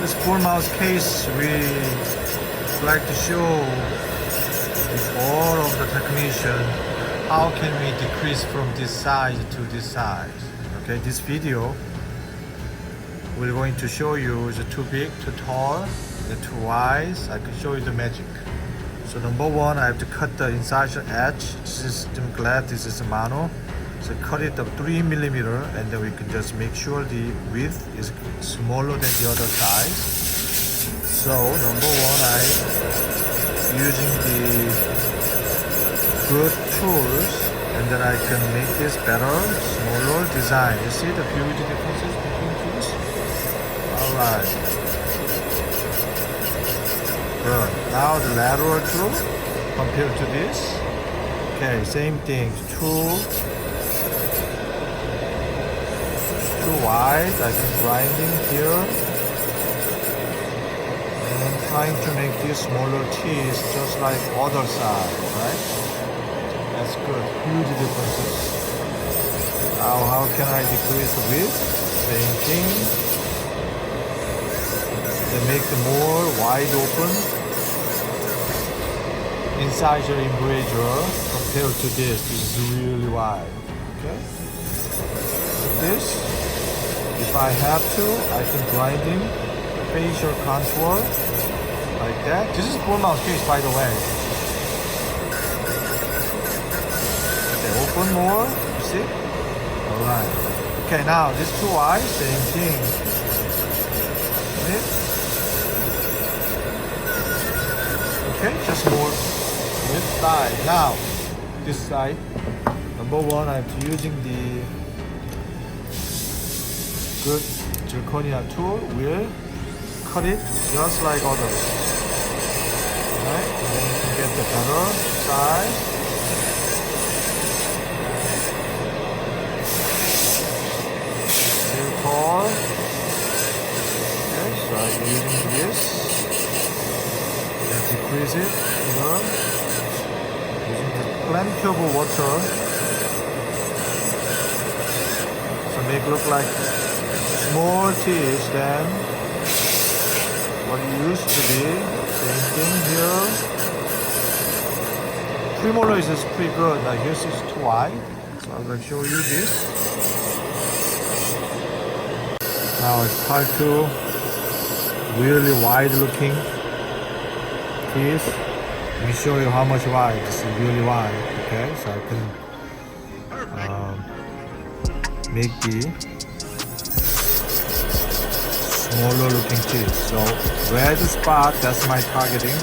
This 4-mouse case, we like to show all of the technician how can we decrease from this size to this size. Okay, this video we're going to show you is too big, too tall, too wide. I can show you the magic. So number one, I have to cut the incisor edge. This is, I'm glad this is a mono. So cut it up 3 millimeter, and then we can just make sure the width is smaller than the other side. So number one, I using the good tools, and then I can make this better, smaller design. You see the huge differences between tools? Alright. Good. Now the lateral tool compared to this. Okay, same thing. Too wide. I can grinding here. And trying to make this smaller teeth just like other side, right? That's good. Huge differences. Now how can I decrease the width? Same thing. They make the more wide open incisor embrasure compared to this. This is really wide. Okay. Like this. If I have to, I can grind in facial contour like that. This is 4-mouse case, by the way. Okay, open more. You see? Alright. Okay, now this too wide. Same thing. See? Okay, just more this side. Now, this side. Number one, I'm using the good zirconia tool. We'll cut it just like others. Alright, and then you can get the better side. Still tall. Okay, so I'm using this. Decrease it here. Using plenty of water. So make look like small teeth than what it used to be. Same thing here. Premolar is pretty good. Like this is too wide. So I'm going to show you this. Now it's part 2. Really wide looking teeth. Let me show you how much wide. This is really wide. Okay, so I can make the smaller looking teeth. So red spot, that's my targeting.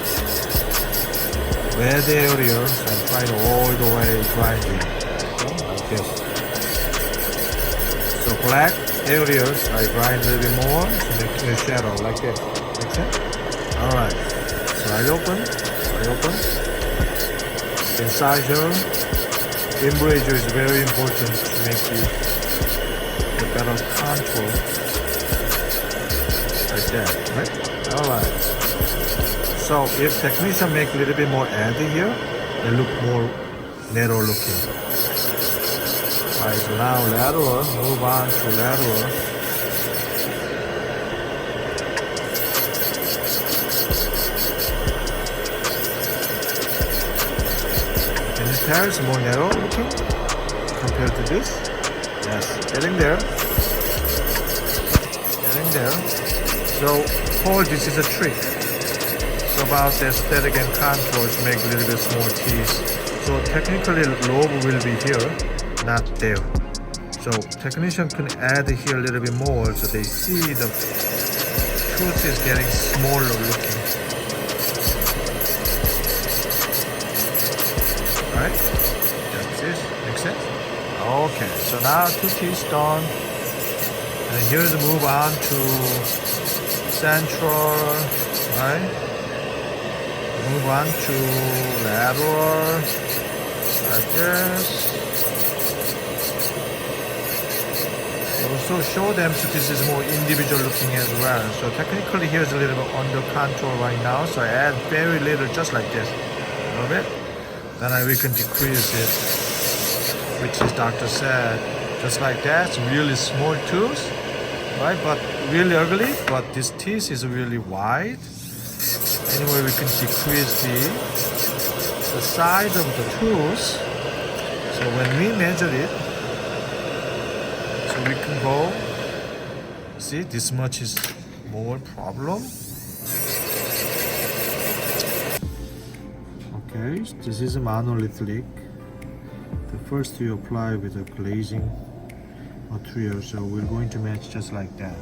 Red areas, I'm trying all the way grinding. Okay, like this. So black areas, I grind a little bit more to make a shadow like this. Make sense? Alright. So I open. Incisor. Embrasure is very important to make the better contour. Like that, right? Alright. So if technician make a little bit more edge here, they look more narrow looking. Alright, so now lateral, move on to lateral. And this hair is more narrow looking compared to this. Yes, getting there. So, all this is a trick. So about the aesthetic and contours make a little bit small teeth. So technically lobe will be here, not there. So technician can add here a little bit more so they see the tooth is getting smaller looking. Alright? That's it. Make sense? Okay, so now 2 teeth done. And here's the move on to central, right? Move on to lateral, like this. Also show them so this is more individual looking as well. So technically here's a little bit under contour right now. So I add very little, just like this, a little bit. Then we can decrease it, which is doctor said, just like that. It's really small tooth. right? But really ugly. But this teeth is really wide. Anyway, we can decrease the size of the tooth. So when we measure it, so we can go. See, this much is more problem. Okay, this is a monolithic. The first you apply with a glazing material, so we're going to match just like that.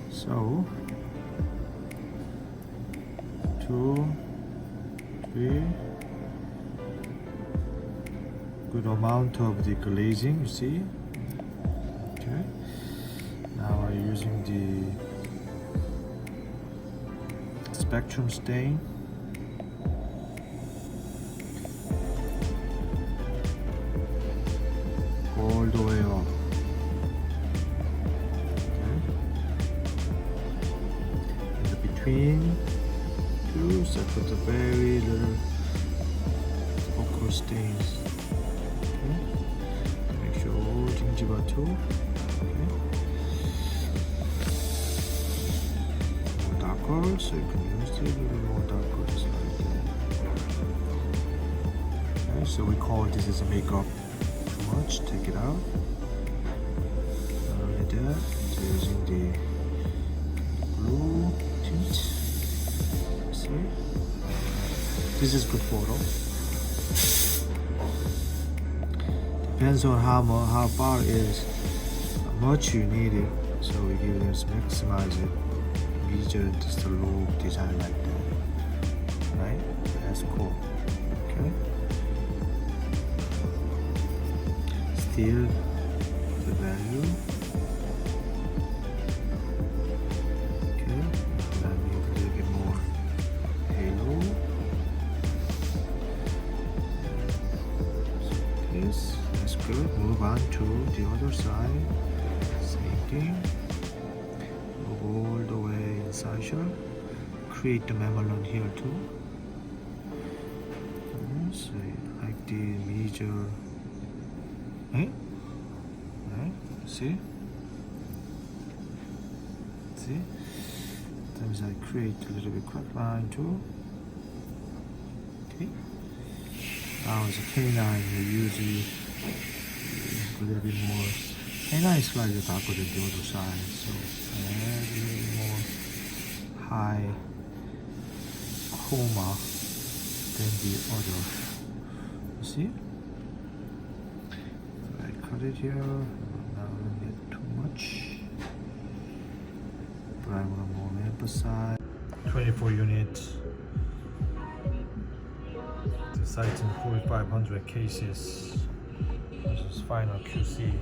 So 2, 3, good amount of the glazing, you see. Okay, now I'm using the spectrum stain. All the way up. Okay. In the between two, so put the very little ochre stains. Okay. Make sure all gingiva too. Okay. More darker, so you can use it a little more darker, just like that. Okay, so we call this as a makeup. Much, take it out. Not only that, so using the blue tint. See, this is good photo. Depends on how far is, how much you need it. So we give this, maximize it. Measure just a low design like that. Right? That's cool. Okay. Still the value. Okay, I need a little bit more halo. So this, that's good. Move on to the other side. Same thing. Move all the way inside here. Create the mamelon here too. So like the major. Right? See? Sometimes I create a little bit crack line too. Okay. Now as a canine, we usually a little bit more. Canine is slightly darker than the other side, so add a little more high chroma than the other. You see? Cut it here, not get too much, but I want to more emphasize. 24 units. The site in 4,500 cases. This is final QC.